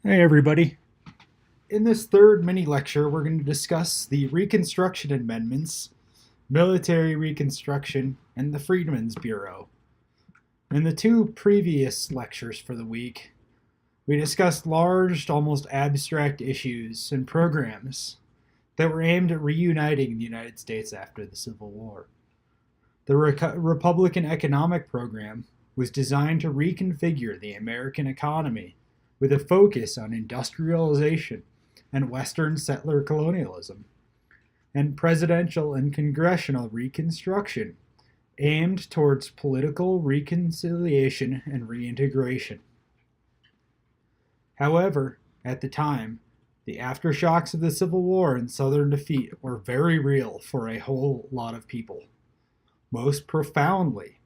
Hey everybody. In this third mini lecture, we're going to discuss the Reconstruction Amendments, military reconstruction, and the Freedmen's Bureau. In the two previous lectures for the week, we discussed large, almost abstract issues and programs that were aimed at reuniting the United States after the Civil War. The Republican Economic Program was designed to reconfigure the American economy with a focus on industrialization and Western settler colonialism, and presidential and congressional reconstruction aimed towards political reconciliation and reintegration. However, at the time, the aftershocks of the Civil War and Southern defeat were very real for a whole lot of people. Most profoundly,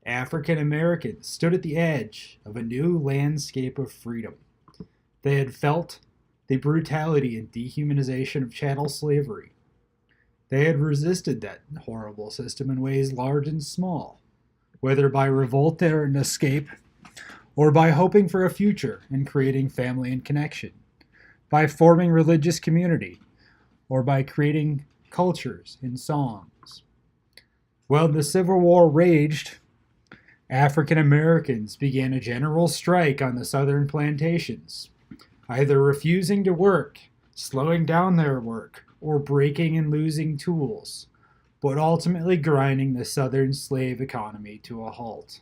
African Americans stood at the edge of a new landscape of freedom. They had felt the brutality and dehumanization of chattel slavery. They had resisted that horrible system in ways large and small, whether by revolt and escape, or by hoping for a future and creating family and connection, by forming religious community, or by creating cultures and songs. While the Civil War raged, African Americans began a general strike on the southern plantations, either refusing to work, slowing down their work, or breaking and losing tools, but ultimately grinding the southern slave economy to a halt.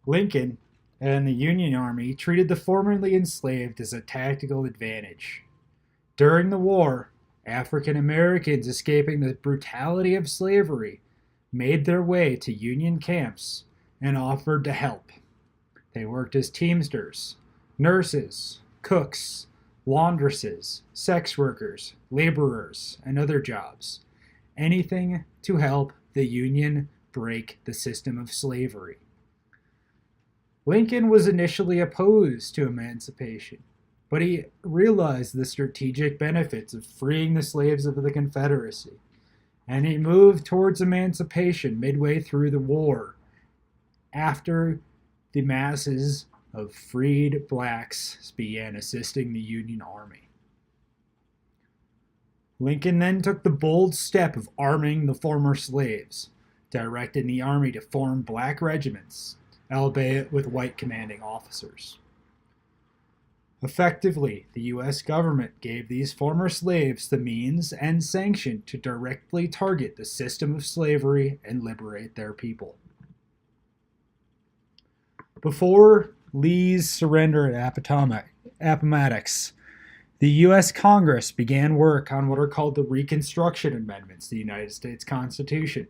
Lincoln and the Union Army treated the formerly enslaved as a tactical advantage. During the war, African Americans escaping the brutality of slavery made their way to Union camps and offered to help. They worked as teamsters, nurses, cooks, laundresses, sex workers, laborers, and other jobs. Anything to help the Union break the system of slavery. Lincoln was initially opposed to emancipation, but he realized the strategic benefits of freeing the slaves of the Confederacy, and he moved towards emancipation midway through the war, after the masses of freed blacks began assisting the Union Army. Lincoln then took the bold step of arming the former slaves, directing the Army to form black regiments, albeit with white commanding officers. Effectively, the U.S. government gave these former slaves the means and sanction to directly target the system of slavery and liberate their people. Before Lee's surrender at Appomattox, the U.S. Congress began work on what are called the Reconstruction Amendments to the United States Constitution.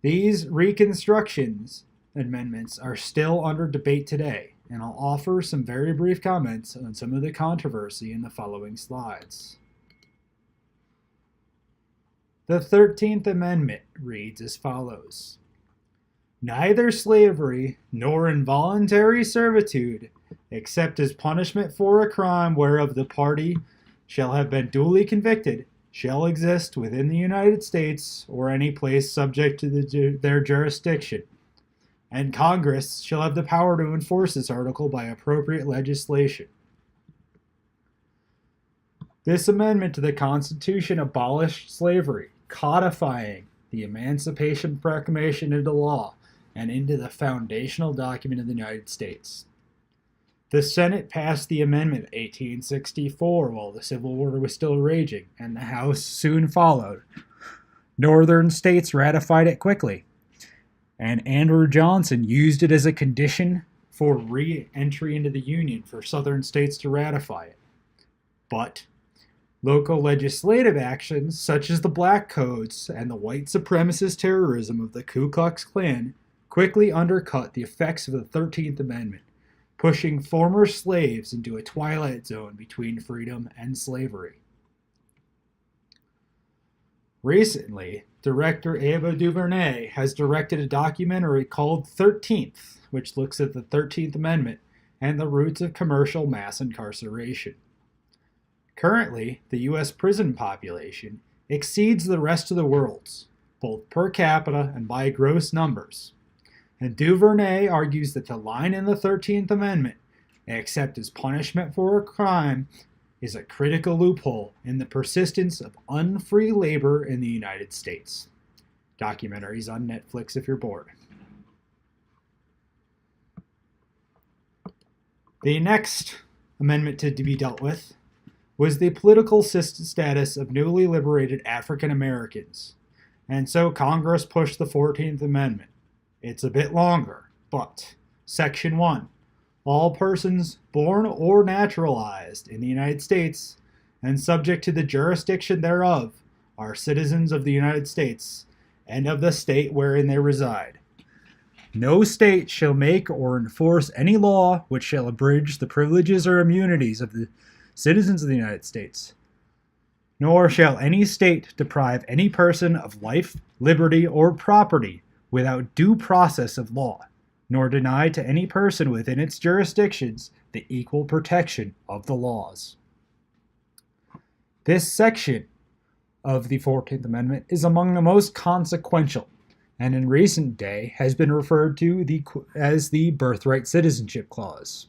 These Reconstructions Amendments are still under debate today, and I'll offer some very brief comments on some of the controversy in the following slides. The 13th Amendment reads as follows: Neither slavery nor involuntary servitude, except as punishment for a crime whereof the party shall have been duly convicted, shall exist within the United States or any place subject to their jurisdiction, and Congress shall have the power to enforce this article by appropriate legislation. This amendment to the Constitution abolished slavery, codifying the Emancipation Proclamation into law and into the foundational document of the United States. The Senate passed the amendment in 1864 while the Civil War was still raging, and the House soon followed. Northern states ratified it quickly, and Andrew Johnson used it as a condition for re-entry into the Union for Southern states to ratify it. But local legislative actions such as the Black Codes and the white supremacist terrorism of the Ku Klux Klan quickly undercut the effects of the 13th Amendment, pushing former slaves into a twilight zone between freedom and slavery. Recently, director Ava DuVernay has directed a documentary called 13th, which looks at the 13th Amendment and the roots of commercial mass incarceration. Currently, the U.S. prison population exceeds the rest of the world's, both per capita and by gross numbers. And DuVernay argues that the line in the 13th Amendment except as punishment for a crime, is a critical loophole in the persistence of unfree labor in the United States. Documentaries on Netflix if you're bored. The next amendment to be dealt with was the political status of newly liberated African Americans. And so Congress pushed the 14th Amendment. It's a bit longer, but Section 1. All persons born or naturalized in the United States and subject to the jurisdiction thereof are citizens of the United States and of the state wherein they reside. No state shall make or enforce any law which shall abridge the privileges or immunities of the citizens of the United States. Nor shall any state deprive any person of life, liberty, or property without due process of law, nor deny to any person within its jurisdictions the equal protection of the laws. This section of the 14th Amendment is among the most consequential, and in recent day has been referred to as the Birthright Citizenship Clause.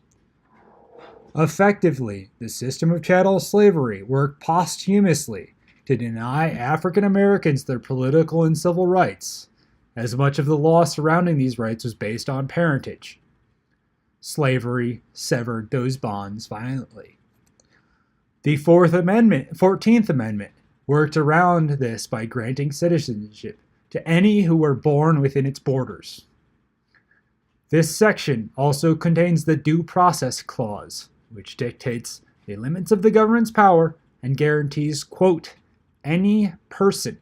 Effectively, the system of chattel slavery worked posthumously to deny African Americans their political and civil rights, as much of the law surrounding these rights was based on parentage. Slavery severed those bonds violently. The 14th Amendment worked around this by granting citizenship to any who were born within its borders. This section also contains the Due Process Clause, which dictates the limits of the government's power and guarantees, quote, any person,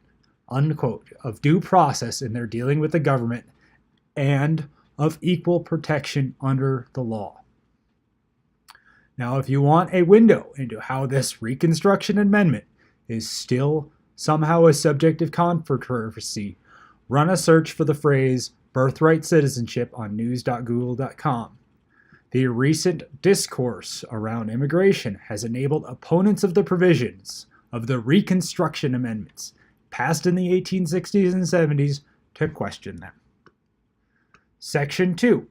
unquote, of due process in their dealing with the government and of equal protection under the law. Now, if you want a window into how this Reconstruction Amendment is still somehow a subject of controversy, run a search for the phrase birthright citizenship on news.google.com. The recent discourse around immigration has enabled opponents of the provisions of the Reconstruction Amendments, passed in the 1860s and 70s, to question them. Section 2.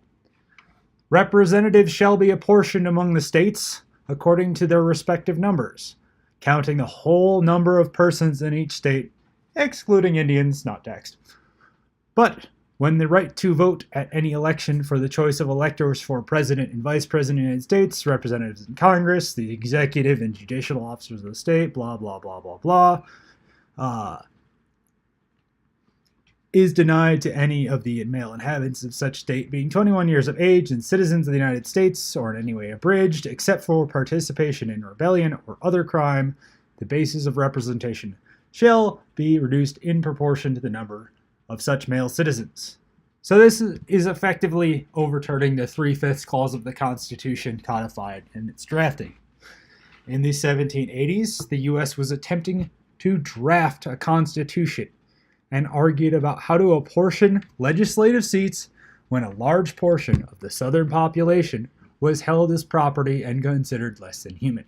Representatives shall be apportioned among the states according to their respective numbers, counting the whole number of persons in each state, excluding Indians not taxed. But when the right to vote at any election for the choice of electors for President and Vice President of the United States, representatives in Congress, the executive and judicial officers of the state, blah, blah, blah, blah, blah, is denied to any of the male inhabitants of such state being 21 years of age and citizens of the United States or in any way abridged, except for participation in rebellion or other crime, the basis of representation shall be reduced in proportion to the number of such male citizens. So this is effectively overturning the 3/5 clause of the Constitution codified in its drafting. In the 1780s, the U.S. was attempting to draft a constitution and argued about how to apportion legislative seats when a large portion of the southern population was held as property and considered less than human.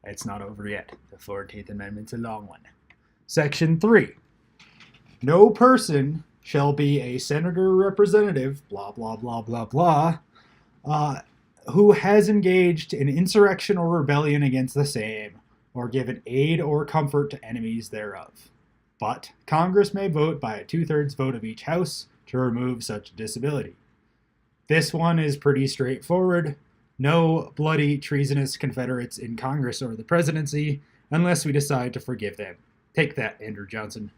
It's not over yet. The 14th Amendment's a long one. Section 3. No person shall be a senator or representative, blah, blah, blah, blah, blah, who has engaged in insurrection or rebellion against the same, or given aid or comfort to enemies thereof. But Congress may vote by a 2/3 vote of each house to remove such disability. This one is pretty straightforward. No bloody treasonous Confederates in Congress or the presidency unless we decide to forgive them. Take that, Andrew Johnson.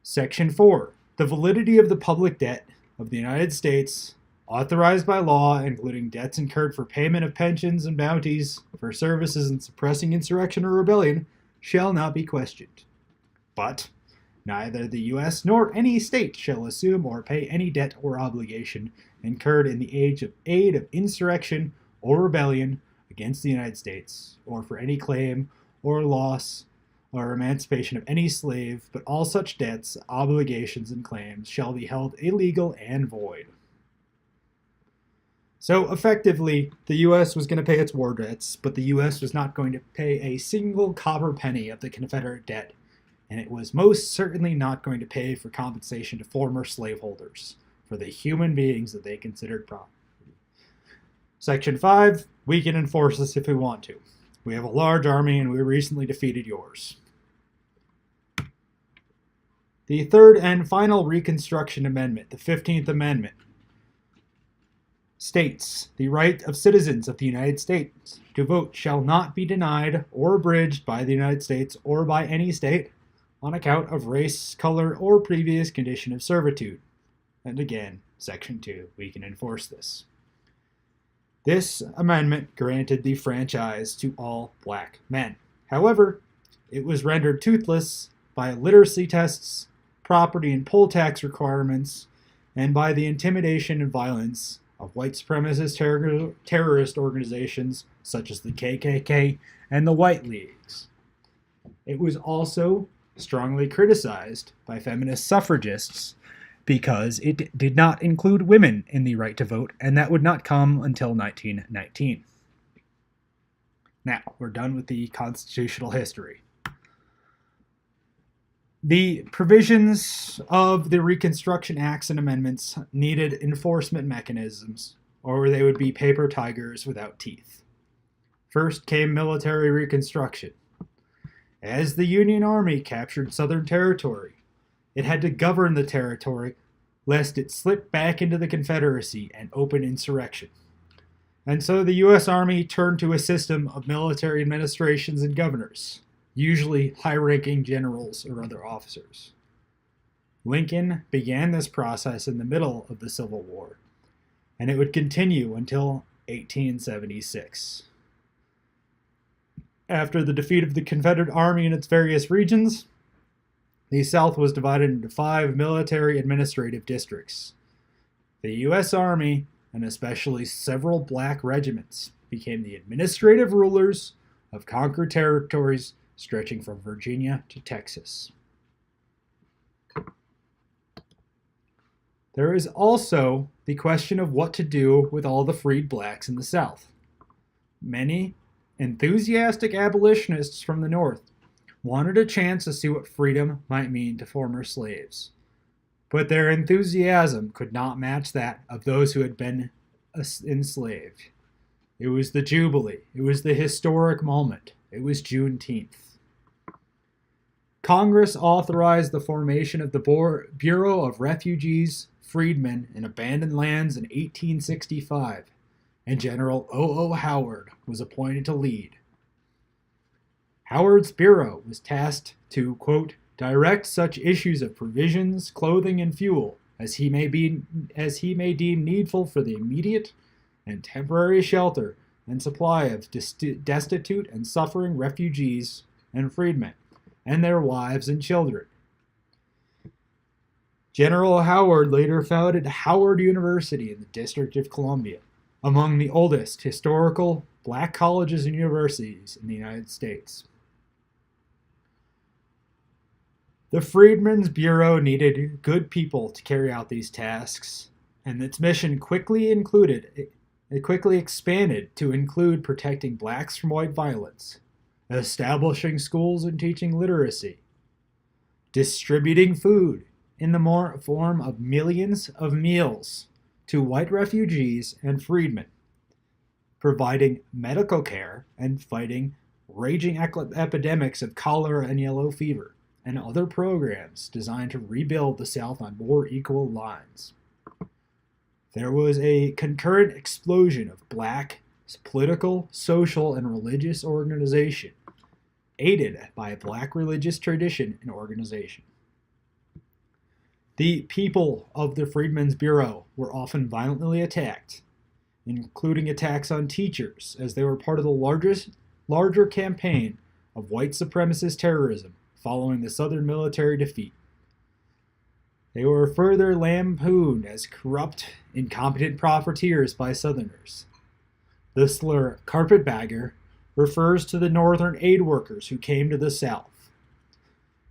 Section 4. The validity of the public debt of the United States, authorized by law, including debts incurred for payment of pensions and bounties for services in suppressing insurrection or rebellion, shall not be questioned. But neither the U.S. nor any state shall assume or pay any debt or obligation incurred in the aid of insurrection or rebellion against the United States, or for any claim or loss or emancipation of any slave, but all such debts, obligations, and claims shall be held illegal and void. So effectively, the U.S. was going to pay its war debts, but the U.S. was not going to pay a single copper penny of the Confederate debt, and it was most certainly not going to pay for compensation to former slaveholders for the human beings that they considered property. Section 5, we can enforce this if we want to. We have a large army and we recently defeated yours. The third and final Reconstruction Amendment, the 15th Amendment, states the right of citizens of the United States to vote shall not be denied or abridged by the United States or by any state on account of race, color, or previous condition of servitude. And again, Section 2, we can enforce this. This amendment granted the franchise to all black men. However, it was rendered toothless by literacy tests, property and poll tax requirements, and by the intimidation and violence of white supremacist terrorist organizations such as the KKK and the White Leagues. It was also strongly criticized by feminist suffragists because it did not include women in the right to vote, and that would not come until 1919. Now, we're done with the constitutional history. The provisions of the Reconstruction Acts and Amendments needed enforcement mechanisms, or they would be paper tigers without teeth. First came military reconstruction. As the Union Army captured Southern territory, it had to govern the territory lest it slip back into the Confederacy and open insurrection. And so the U.S. Army turned to a system of military administrations and governors, usually high-ranking generals or other officers. Lincoln began this process in the middle of the Civil War, and it would continue until 1876. After the defeat of the Confederate Army in its various regions, the South was divided into 5 military administrative districts. The U.S. Army, and especially several black regiments, became the administrative rulers of conquered territories stretching from Virginia to Texas. There is also the question of what to do with all the freed blacks in the South. Many enthusiastic abolitionists from the North wanted a chance to see what freedom might mean to former slaves, but their enthusiasm could not match that of those who had been enslaved. It was the Jubilee. It was the historic moment. It was Juneteenth. Congress authorized the formation of the Bureau of Refugees, Freedmen, and Abandoned Lands in 1865, and General O.O. Howard was appointed to lead. Howard's bureau was tasked to, quote, direct such issues of provisions, clothing, and fuel as he may deem needful for the immediate and temporary shelter and supply of destitute and suffering refugees and freedmen, and their wives and children. General Howard later founded Howard University in the District of Columbia, among the oldest historical black colleges and universities in the United States. The Freedmen's Bureau needed good people to carry out these tasks, and its mission quickly expanded to include protecting blacks from white violence, establishing schools and teaching literacy, distributing food in the form of millions of meals to white refugees and freedmen, providing medical care and fighting raging epidemics of cholera and yellow fever, and other programs designed to rebuild the South on more equal lines. There was a concurrent explosion of black political, social, and religious organization, aided by a black religious tradition and organization. The people of the Freedmen's Bureau were often violently attacked, including attacks on teachers, as they were part of the larger campaign of white supremacist terrorism following the Southern military defeat. They were further lampooned as corrupt, incompetent profiteers by Southerners. The slur carpetbagger refers to the Northern aid workers who came to the South,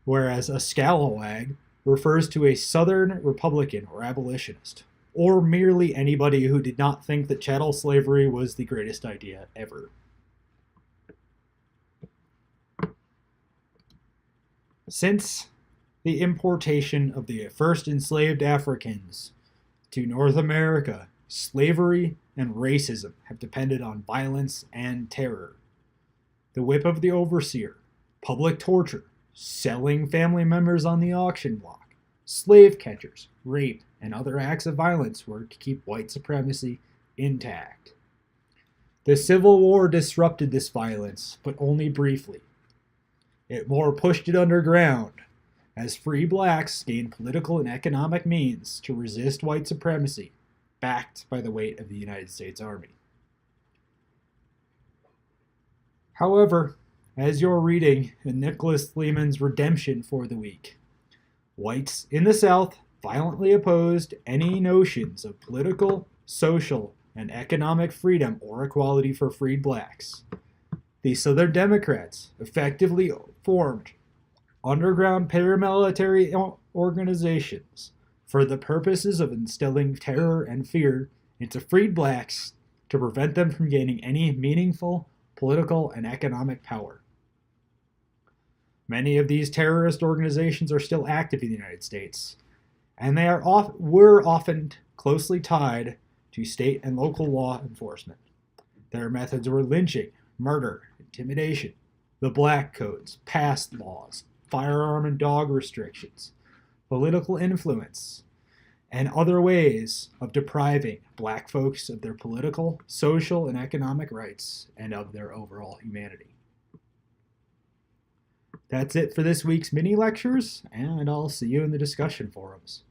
whereas a scalawag refers to a Southern Republican or abolitionist, or merely anybody who did not think that chattel slavery was the greatest idea ever. Since the importation of the first enslaved Africans to North America, slavery and racism have depended on violence and terror. The whip of the overseer, public torture, selling family members on the auction block, slave catchers, rape, and other acts of violence were to keep white supremacy intact. The Civil War disrupted this violence, but only briefly. It more pushed it underground, as free blacks gained political and economic means to resist white supremacy, backed by the weight of the United States Army. However, as you're reading in Nicholas Lehman's Redemption for the week, whites in the South violently opposed any notions of political, social, and economic freedom or equality for freed blacks. The Southern Democrats effectively formed underground paramilitary organizations for the purposes of instilling terror and fear into freed blacks to prevent them from gaining any meaningful political and economic power. Many of these terrorist organizations are still active in the United States, and they were often closely tied to state and local law enforcement. Their methods were lynching, murder, intimidation, the black codes, past laws, firearm and dog restrictions, political influence, and other ways of depriving black folks of their political, social, and economic rights and of their overall humanity. That's it for this week's mini lectures, and I'll see you in the discussion forums.